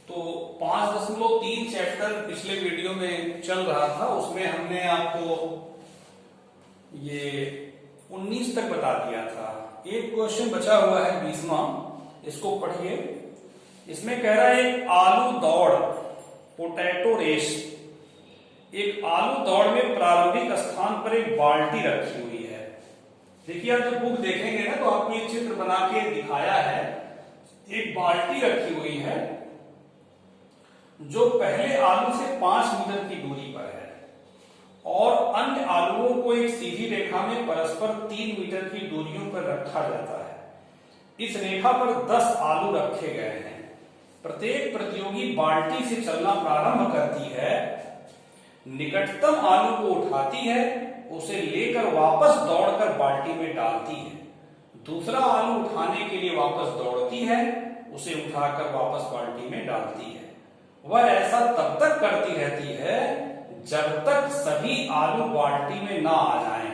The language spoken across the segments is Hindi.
तो 5.3 चैप्टर पिछले वीडियो में चल रहा था, उसमें हमने आपको ये 19 तक बता दिया था। एक क्वेश्चन बचा हुआ है 20वां, इसको पढ़िए। इसमें कह रहा है एक आलू दौड़, पोटैटो रेस। एक आलू दौड़ में प्रारंभिक स्थान पर एक बाल्टी रखी हुई है। देखिए, आप जब बुक देखेंगे ना तो आपको ये चित्र बना के दिखाया है। एक बाल्टी रखी हुई है जो पहले आलू से 5 मीटर की दूरी पर है और अन्य आलुओं को एक सीधी रेखा में परस्पर 3 मीटर की दूरियों पर रखा जाता है। इस रेखा पर 10 आलू रखे गए हैं। प्रत्येक प्रतियोगी बाल्टी से चलना प्रारंभ करती है, निकटतम आलू को उठाती है, उसे लेकर वापस दौड़कर बाल्टी में डालती है। दूसरा आलू उठाने के लिए वापस दौड़ती है, उसे उठाकर वापस बाल्टी में डालती है। वह ऐसा तब तक करती रहती है जब तक सभी आलू बाल्टी में ना आ जाएं।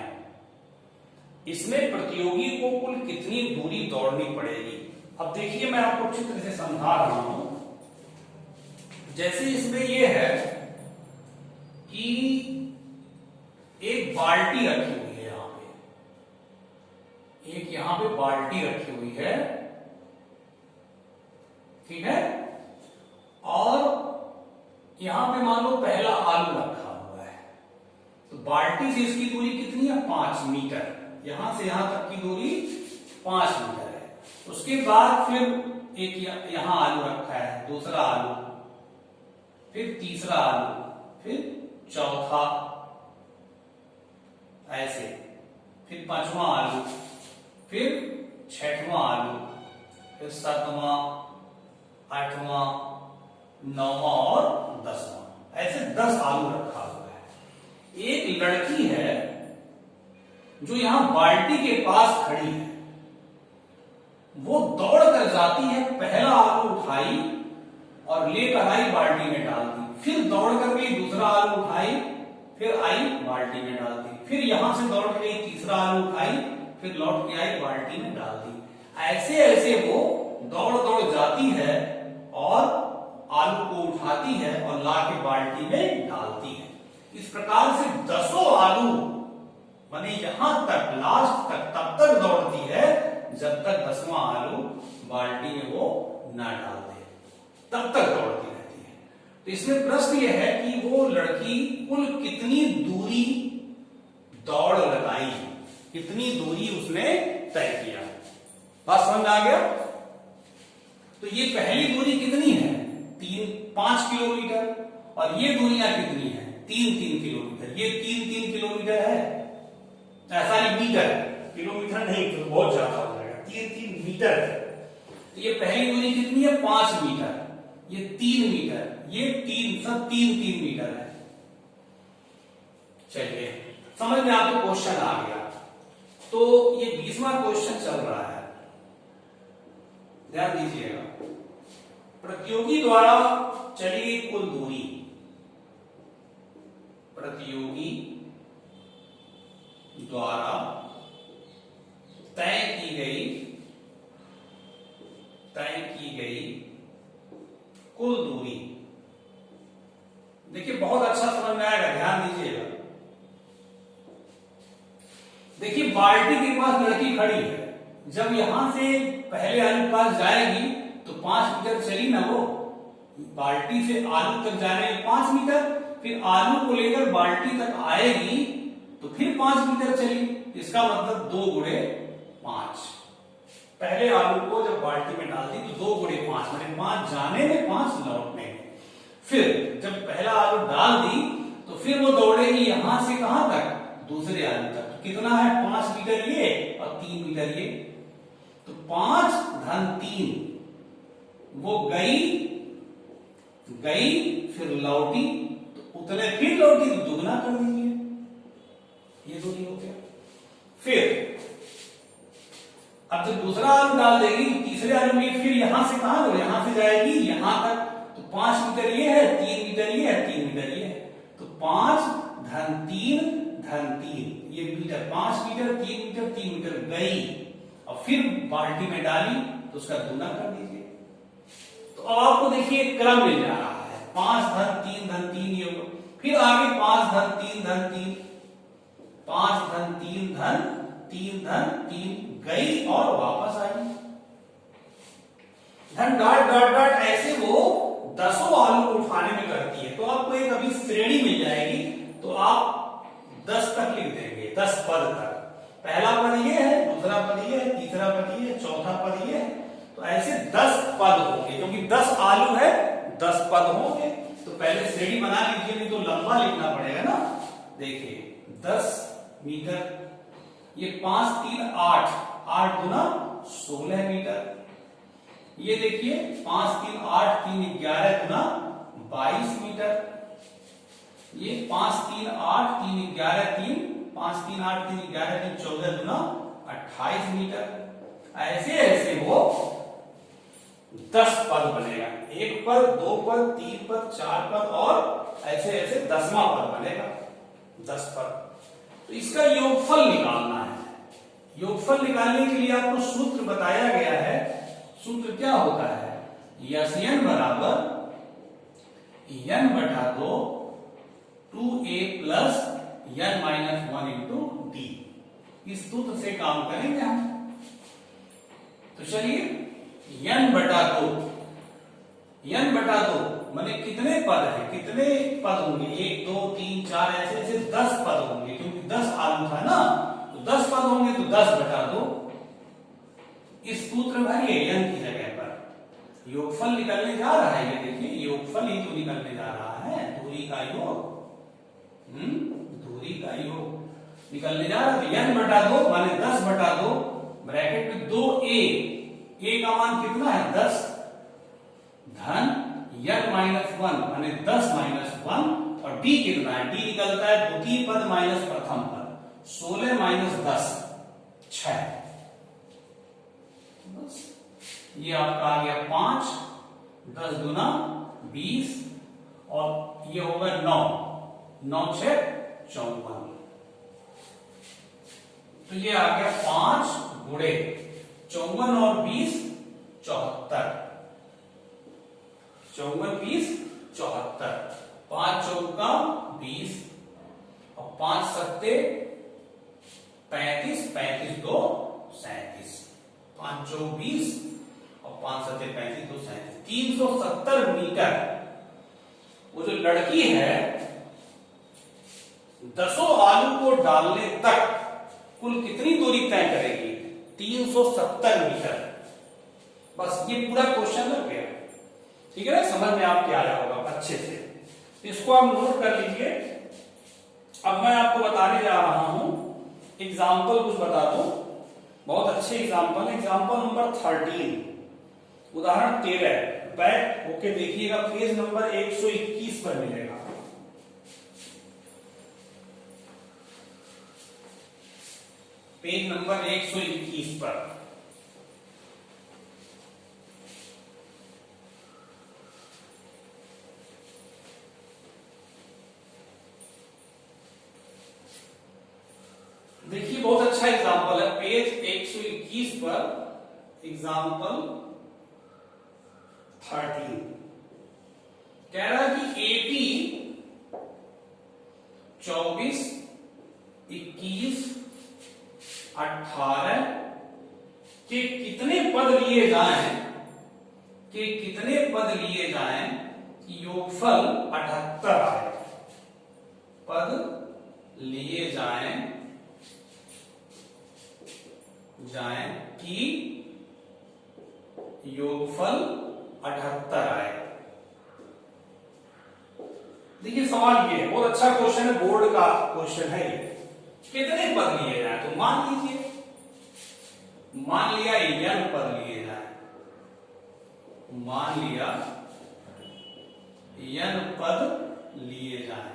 इसमें प्रतियोगी को कुल कितनी दूरी दौड़नी पड़ेगी? अब देखिए, मैं आपको चित्र से समझा रहा हूं। जैसे इसमें यह है कि एक बाल्टी रखी हुई है, यहां पे बाल्टी रखी हुई है, ठीक है। और यहां पे मान लो पहला आलू रखा हुआ है, तो बाल्टी से इसकी दूरी कितनी है? 5 मीटर। यहां से यहां तक की दूरी 5 मीटर है। उसके बाद फिर एक यहां आलू रखा है, दूसरा आलू, फिर तीसरा आलू, फिर चौथा, ऐसे, फिर 5वां आलू, फिर 6वां आलू, फिर 7वां, 8वां, 9वां और 10वां, ऐसे 10 आलू रखा हुआ है। एक लड़की है जो यहां बाल्टी के पास खड़ी है, वो दौड़ कर जाती है, पहला आलू उठाई और लेकर आई बाल्टी में डाल दी, फिर दौड़ कर गई, दूसरा आलू उठाई, फिर आई बाल्टी में डाल दी, फिर यहां से दौड़ के गई, तीसरा आलू उठाई, फिर लौट के आई बाल्टी में डाल दी। ऐसे ऐसे वो दौड़ दौड़ जाती है और आलू को उठाती है और ला के बाल्टी में डालती है। इस प्रकार से 10 आलू माने यहां तक, लास्ट तक, तब तक दौड़ती है जब तक 10वां आलू बाल्टी में वो ना डाल दे, तब तक दौड़ती रहती है। तो इसमें प्रश्न यह है कि वो लड़की कुल कितनी दूरी दौड़ लगाई, कितनी दूरी उसने तय किया। बात समझ आ गया? तो ये पहली दूरी कितनी है? 5 किलोमीटर, और ये दूरियां कितनी है? 3 किलोमीटर। ये 3 किलोमीटर है, ऐसा ही मीटर, किलोमीटर नहीं तो बहुत ज्यादा हो जाएगा, 3 मीटर। तो ये पहली दूरी कितनी है? 5 मीटर, ये 3 मीटर, ये 3, सब 3 मीटर है। चलिए, समझ में आपको क्वेश्चन आ गया। तो ये 20वां क्वेश्चन चल रहा है, ध्यान दीजिएगा। प्रतियोगी द्वारा चली गई कुल दूरी, प्रतियोगी द्वारा तय की गई कुल दूरी। देखिए, बहुत अच्छा समझ में आएगा, ध्यान दीजिएगा। देखिए, बाल्टी के पास लड़की खड़ी है, जब यहां से पहले आलू के पास जाएगी तो 5 मीटर चली ना वो, बाल्टी से आलू तक जाने में 5 मीटर, फिर आलू को लेकर बाल्टी तक आएगी तो फिर 5 मीटर चली। इसका मतलब 2 गुणे 5। पहले आलू को जब बाल्टी में डाल दी तो 2 गुणे 5, माने 5 जाने में, 5 लौटने में। फिर जब पहला आलू डाल दी तो फिर वो दौड़ेगी यहां से कहां तक? दूसरे आलू तक। तो कितना है? 5 मीटर ये और 3 मीटर ये, तो 5 धन 3, वो गई फिर लौटी, तो उतने फिर लौटी, तो दुगना कर दीजिए, ये दूरी हो गया। फिर अब जब दूसरा आलू डाल देगी तो तीसरे आलू में फिर यहां से कहां? तो यहां से जाएगी यहां तक, तो 5 मीटर ये है, 3 मीटर ये है, 3 मीटर ये है, तो 5 धन 3 ये मीटर, 5 मीटर, 3 मीटर गई और फिर बाल्टी में डाली तो उसका दुना कर दीजिए। तो अब आपको देखिए क्रम मिल जा रहा है, 5 धन 3 धन 3 ये होगा, फिर आगे 5 धन 3 धन 3, 5 धन 3 धन 3 धन 3 गई और वापस आई। धन डॉट डॉट डॉट ऐसे वो 10 आलू को उठाने में करती है। तो आपको एक अभी श्रेणी मिल जाएगी, तो आप 10 तक लिख देंगे, 10 पद तक। पहला पद ये है, दूसरा पद ये है, तीसरा पद ये है, चौथा पद ये है। तो ऐसे 10 पद होंगे, क्योंकि 10 आलू है 10 पद होंगे। तो पहले श्रेणी बना लीजिए, नहीं तो लंबा लिखना पड़ेगा ना। देखिए 10 मीटर, ये 5 3 8, 8 गुना 16 मीटर। ये देखिए 5 3 8 3 11 गुना 22 मीटर। ये 5 3 8 3 11 3, 5 3 8 3 11 3 14 गुना 28 मीटर। ऐसे ऐसे वो 10 पद बनेगा, 1 पद 2 पद 3 पद 4 पद और ऐसे ऐसे 10वां पद बनेगा, 10 पद। तो इसका योगफल निकालना है। योगफल निकालने के लिए आपको सूत्र बताया गया है। सूत्र क्या होता है, यन बराबर n बटा 2 2a plus n minus 1 into D. इस सूत्र से काम करेंगे हम। तो चलिए n बटा 2, n बटा 2 माने कितने पद है, कितने पद होंगे, 1 2 3 4 ऐसे ऐसे 10 पद होंगे, क्योंकि 10 आलू था ना, तो 10 पद होंगे, तो 10 बटा 2। इस सूत्र भरिए n की जगह पर। योगफल निकलने जा रहा है, ये देखिए योगफल ही तो निकलने जा रहा है, दूरी का योग, दूरी का योग निकलने जा रहा है। n बटा 2 माने 10 बटा 2, ब्रैकेट में 2a, a का मान कितना है 10, धन n माइनस 1 माने 10 माइनस 1, और d कितना है, d निकलता है द्वितीय पद माइनस प्रथम पद, 16 माइनस 10 6। ये आपका आ गया 5, 10 गुना 20 और ये होगा 9, 9 6 54। तो ये आ गया 5 गुणे 54 और 20 74, 54 20 74, 5 चौका 20 और 5 सत्ते 35, 35 2 37, 5 चौक 20 और 5 सत्ते 35 2 37, 370 मीटर। वो जो लड़की है 10 आलू को डालने तक कुल कितनी दूरी तय करेगी, 370 मीटर। बस ये पूरा क्वेश्चन लग गया, ठीक है ना, समझ में आपके आया होगा अच्छे से। इसको आप नोट कर लीजिए। अब मैं आपको बताने जा रहा हूं एग्जाम्पल, कुछ बता दूं, बहुत अच्छे एग्जाम्पल। एग्जाम्पल नंबर 13, उदाहरण 13, बैक होके देखिएगा, पेज नंबर 121 पर मिलेगा। पेज नंबर 121 पर देखिए, बहुत अच्छा एग्जाम्पल है। पेज 121 पर एग्जाम्पल 13 कह रहा है कि 80 24 21 18 के कितने पद लिए जाएं, कि कितने पद लिए जाएं कि योगफल 78 आए। पद लिए जाएं कि योगफल 78 आए। देखिए सवाल ये है, बहुत अच्छा क्वेश्चन है, बोर्ड का क्वेश्चन है ये। कितने पद लिए जाए, तो मान लीजिए, मान लिया n पद लिए जाए, मान लिया n पद लिए जाए,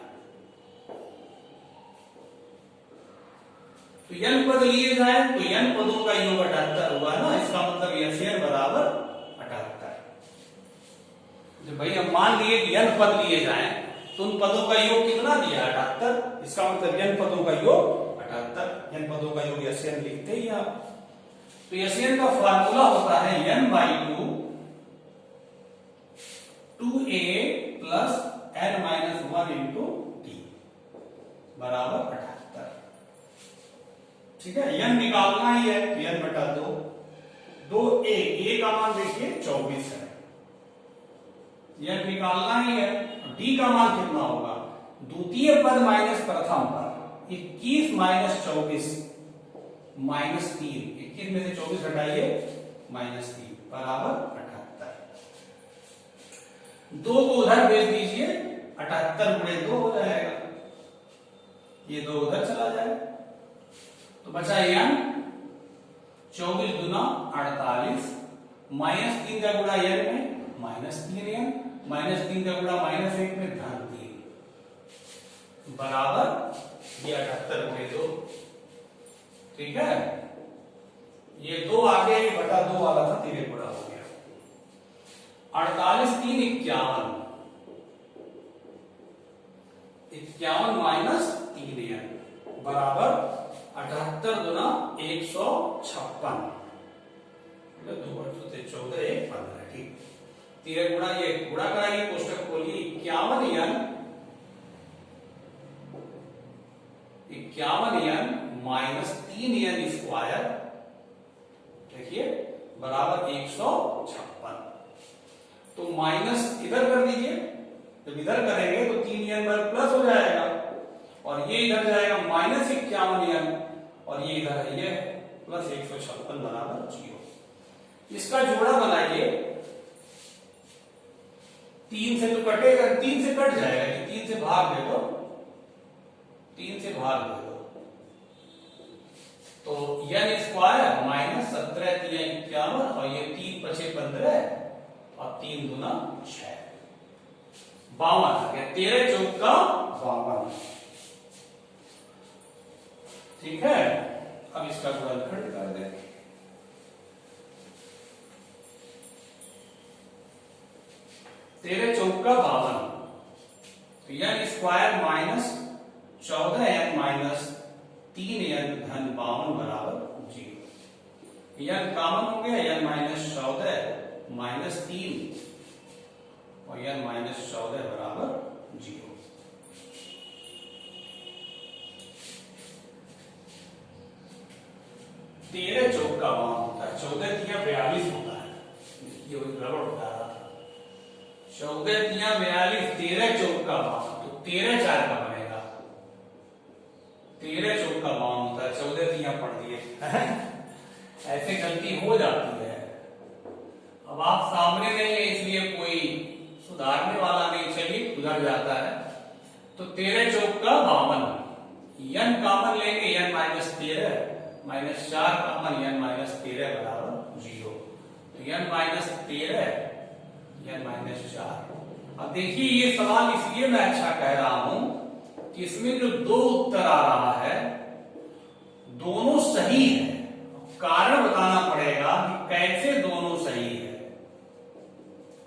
तो n पद लिए जाए तो n पदों का योग 78 हुआ ना, इसका मतलब SN बराबर 78। जब भाई हम मान लिए कि n पद लिए जाए तो उन पदों का योग कितना दिया 78, इसका मतलब n पदों का योग 78, n पदों का योग SN लिखते ही आप। तो SN का फार्मूला होता है n/2 2a plus n minus 1 into T बराबर 78। ठीक है, n निकालना ही है, n बटा 2, 2a का मान देखिए 24 है, n निकालना ही है। d का मान कितना होगा, द्वितीय पद माइनस प्रथम पद, 21 माइनस 24 माइनस 3, 21 में से 24 हटाइए माइनस 3 बराबर 78। 2 को उधर भेज दीजिए, 78 गुणे 2 हो जाएगा, ये 2 उधर चला जाएगा, तो बचा n, 24 गुना 48 माइनस 3 का गुणा n में माइनस 3n, माइनस 3 का गुणा माइनस 1 में धन 3 बराबर ये 78 गुणे 2। ठीक है, ये 2 आगे ये बटा 2 वाला था, 3 गुणा हो गया, 48 3 51, 51 माइनस 3n बराबर 78 गुना 156, 14 1 15। ठीक, 13 गुणा ये गुणा कराइए, कोष्टक खोलिए, 51n माइनस 3n स्क्वायर, देखिए बराबर 156। तो माइनस इधर कर दीजिए, जब इधर करेंगे तो 3n पर प्लस हो जाएगा, और ये इधर जाएगा माइनस 51n, और ये इधर है ये प्लस 156 बराबर 0। इसका जोड़ा बनाइए, 3 से तो कटेगा, 3 से कट जाएगा, 3 से भाग दे दो, 3 से भाग दे दो, तो n स्क्वायर माइनस 17 3 51, और ये 3 5 15 और 3 गुना 6 52 आ गया, 13 चौक का 52। ठीक है, अब इसका गुणनखंड कर दें, तेरह चौक का 52, तो n square minus 14n minus 3n धन 52 बराबर 0। n कॉमन हो गया, n माइनस 14 माइनस 3 और n माइनस 14 बराबर 0। तेरह चौक का 52 होता है, 14 तिया 42 होता है, ये वही गड़बड़ होता है, 14 तिया 42, 13 चौक का 52, तो 13 4 का बनेगा, 13 चौक का 52 होता है, 14 तिया पढ़ दिए ऐसे गलती हो जाती है। अब आप सामने नहीं है इसलिए कोई सुधारने वाला नहीं, चलिए सुधर जाता है। तो 13 चौक का 52, n कॉमन लेंगे, n minus 13 minus 4 common, n minus 13 बराबर 0, तो n माइनस 13 n माइनस 4। अब देखिए ये सवाल इसलिए मैं अच्छा कह रहा हूं कि इसमें जो 2 उत्तर आ रहा है दोनों सही है, कारण बताना पड़ेगा कि कैसे दोनों सही है,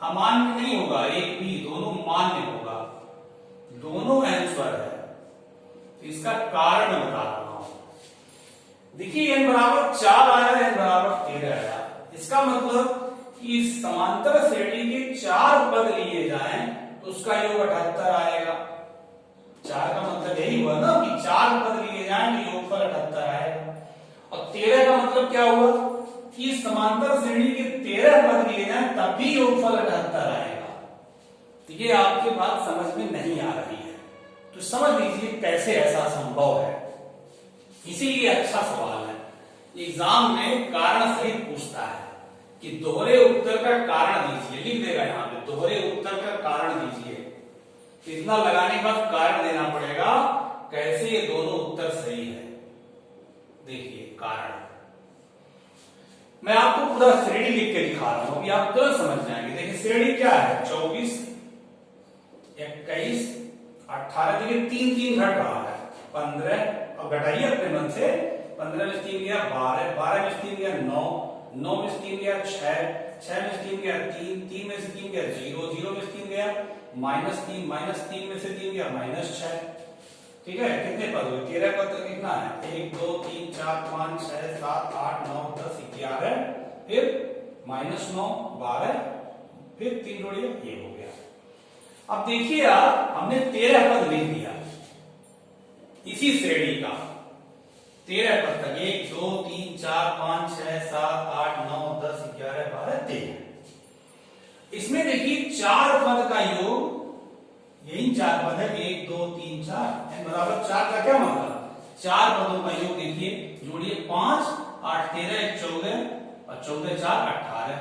अमान्य नहीं होगा एक भी, दोनों मान्य होगा, दोनों आंसर है, तो इसका कारण बता रहा हूं। देखिए n बराबर 4 आया, n बराबर 13 आया, इसका मतलब कि समांतर श्रेणी के 4 पद लिए जाएं तो उसका योग 78 आएगा। 4 का मतलब यही हुआ ना कि 4 पद लिए जाएं तो योगफल 78 आएगा, और 13 का मतलब क्या हुआ कि समांतर श्रेणी के 13 पद लिए जाएं तब भी योगफल 78 आएगा। तो ये आपके बात समझ में नहीं आ रही है, तो समझ लीजिए कैसे ऐसा संभव है, इसीलिए अच्छा सवाल है। एग्जाम में कारण सहित पूछता है कि दोहरे उत्तर का कारण दीजिए, लिख देगा यहाँ पे दोहरे उत्तर का कारण दीजिए, इतना लगाने के बाद कारण देना पड़ेगा कैसे ये दोनों उत्तर सही है। देखिए कारण मैं आपको पूरा श्रेणी लिख के दिखा रहा हूं, आप तुरंत समझ जाएंगे। देखिए श्रेणी क्या है, 24 21 18, देखिए 3 3 घट रहा है, 15 और घटाइए अपने मन से, 15 में 3 गया 12, 12 में 3 गया 9, 9 में 3 गया 6, 6 में 3 गया 3, 3 में से 3 गया 0, 0 में से 3 गया -3, -3 में से 3 गया -6। ठीक है, कितने पद हुए, 13 पद तक कितना है, 1 2 3 4 5 6 7 8 9 10 11, फिर -9 12 फिर 3 जोड़िए, ये हो गया। अब देखिए आप, हमने 13 पद लिख दिया इसी श्रेणी का, 13 पद तक, 1 2 3 4 5 6 7 8 9 10 11 12 13। इसमें देखिए 4 पद का योग, यही 4 पद है, 1 2 3 4, n बराबर 4 का क्या मतलब, 4 पदों का योग देखिए, जोड़िए 5 8 13 1 14 और 14 4 18,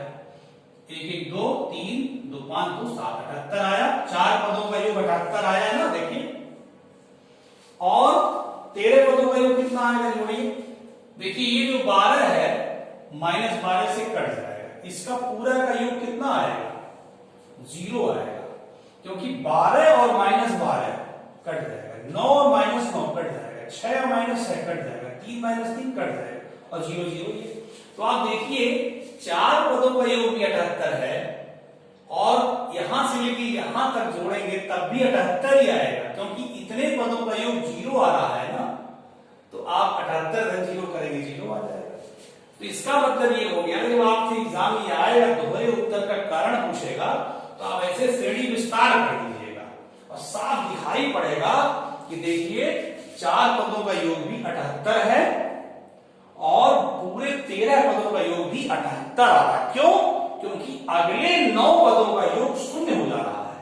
1 1 2 3 2 5 2 7 78 आया। 4 पदों का योग 78 आया है ना, देखिए। और 13 पदों का योग कितना आएगा जोड़िए, देखिए ये जो 12 है -12 से कट जाएगा, इसका पूरा का योग कितना आएगा, 0 आएगा, क्योंकि 12 और -12 कट जाएगा, 9 और -9 कट जाएगा, 6 और -6 कट जाएगा, 3 -3 कट जाएगा और 0 0 ये। तो आप देखिए 4 पदों का योग भी 78 है, और यहां से लेके यहां तक जोड़ेंगे तब भी 78 ही आएगा, क्योंकि इतने पदों का योग 0 आ रहा है ना, तो आप 78 धन 0 करेंगे 0 आ जाएगा। तो इसका मतलब ये हो गया, जब आपसे एग्जाम ये आएगा दोहरे उत्तर का कारण पूछेगा, तो आप ऐसे श्रेणी विस्तार कर दीजिएगा और साफ दिखाई पड़ेगा कि देखिए 4 पदों का योग भी 78 है और पूरे 13 पदों का योग भी 78 आ रहा है। क्यों? क्योंकि अगले 9 पदों का योग 0 हो जा रहा है,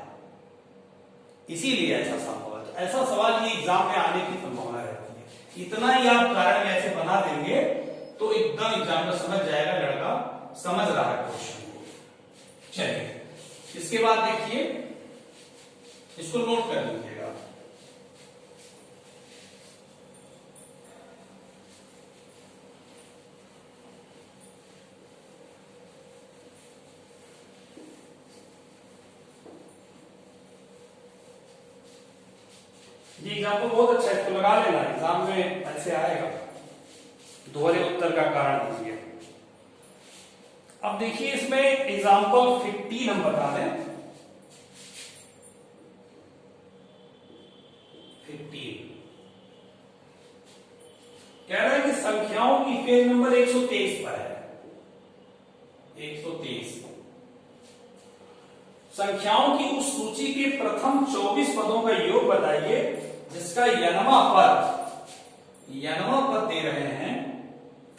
इसीलिए ऐसा संभव है। ऐसा सवाल ये एग्जाम में आने की संभावना रहती है। इतना ही आप कारण ऐसे बना देंगे तो एकदम एग्जाम में समझ जाएगा लड़का समझ रहा है क्वेश्चन को। चलिए इसके बाद देखिए, इसको नोट कर लीजिएगा। ये एग्जाम्पल बहुत अच्छा है, इसको लगा लेना, एग्जाम में ऐसे आएगा, दोहरे उत्तर का कारण दीजिए। अब देखिए इसमें एग्जाम्पल 15 हम बता दें। 15 कह रहा है कि संख्याओं की पेज नंबर 123 पर है, 123 संख्याओं की उस सूची के प्रथम 24 पदों का योग बताइए जिसका यनवा पद दे रहे हैं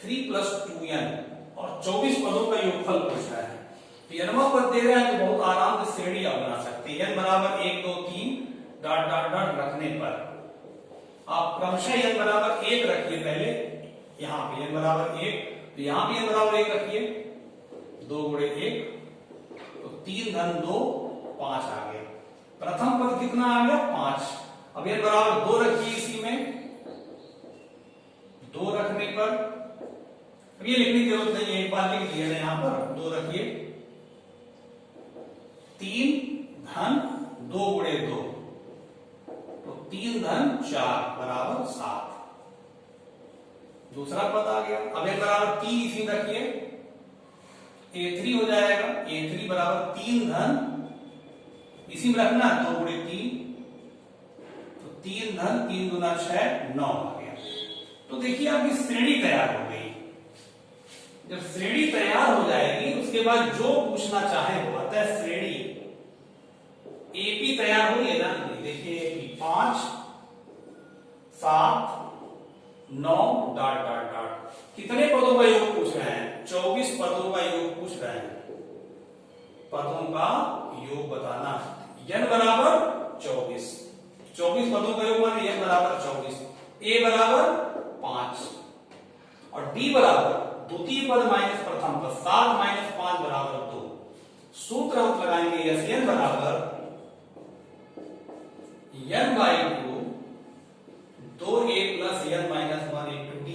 3 + 2n और 24 पदों का योगफल पूछ रहा है। तो यनवा पद दे रहे हैं तो बहुत आराम से श्रेणी आप बना सकते हैं। n बराबर 1 2 3 ... रखने पर आप क्रमशः n बराबर 1 रखिए, पहले यहां पे n बराबर 1, तो यहां भी n बराबर 1 रखिए, 2 × 1 तो 3 धन 2 5 आ गया। प्रथम पद कितना आ गया 5। अब n बराबर 2 रखिए, इसी में 2 रखने पर, अब ये लिखने की जरूरत नहीं है, एक बार लिख दिया यहां पर 2 रखिए, 3 धन 2 × 2 तो 3 धन 4 बराबर 7। दूसरा पद आ गया। अब n बराबर 3 इसी में रखिए, a3 हो जाएगा, a3 बराबर 3 धन, इसी में रखना 2 × 3 तो 3 धन 3 × 6 9 आ गया। तो देखिए आपकी श्रेणी तैयार हो गई। जब श्रेणी तैयार हो जाएगी उसके बाद जो पूछना चाहे वो आता है। श्रेणी एपी तैयार हुई है ना, देखिए एपी 5 7 9 ... कितने पदों का योग पूछ रहे हैं, 24 पदों का योग पूछ रहे हैं। पदों का योग बताना, n बराबर 24 पदों का योग माने n बराबर 24, a बराबर 5 और d बराबर द्वितीय पद माइनस प्रथम पद, 7 - 5 बराबर 2। सूत्र हम लगाएंगे Sn बराबर n/2 2a + n - 1 × d।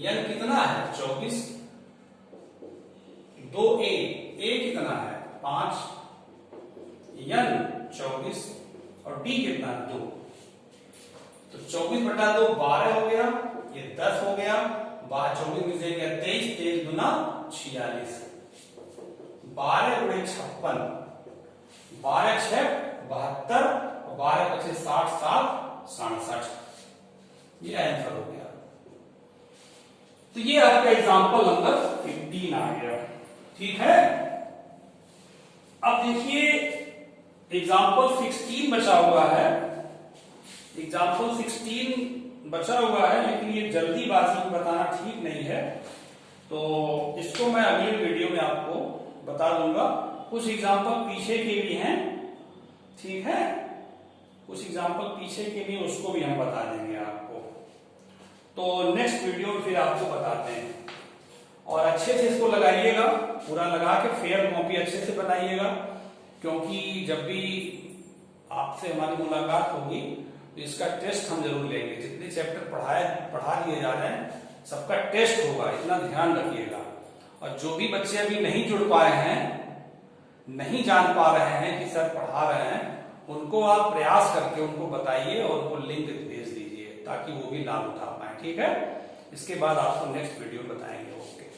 n कितना है 24, 2a कितना है 5, n 24 और d कितना 2। तो 24/2 12 हो गया, ये 10 हो गया, 24 में से 23 23 × 46, 12 × 56, 12 × 6 72 और 12 × 60 7 67। ये आंसर हो गया। तो ये आपका एग्जांपल नंबर 15 आ गया। ठीक है, अब देखिए एग्जाम्पल 16 बचा हुआ है, एग्जाम्पल 16 बचा हुआ है, लेकिन ये जल्दीबाजी में बताना ठीक नहीं है, तो इसको मैं अगले वीडियो में आपको बता दूंगा। कुछ एग्जाम्पल पीछे के भी हैं, ठीक है, कुछ एग्जाम्पल पीछे के भी, उसको भी हम बता देंगे आपको। तो नेक्स्ट वीडियो में फिर आपको बताते हैं। और अच्छे से इसको लगाइएगा, पूरा लगा के फेयर कॉपी अच्छे से बनाइएगा, क्योंकि जब भी आपसे हमारी मुलाकात होगी तो इसका टेस्ट हम जरूर लेंगे। जितने चैप्टर पढ़ा दिए जा रहे हैं सबका टेस्ट होगा, इतना ध्यान रखिएगा। और जो भी बच्चे अभी नहीं जुड़ पाए हैं, नहीं जान पा रहे हैं कि सर पढ़ा रहे हैं, उनको आप प्रयास करके उनको बताइए और उनको लिंक भेज दीजिए ताकि वो भी लाभ उठा पाए, ठीक है। इसके बाद आपको नेक्स्ट वीडियो बताएंगे। ओके।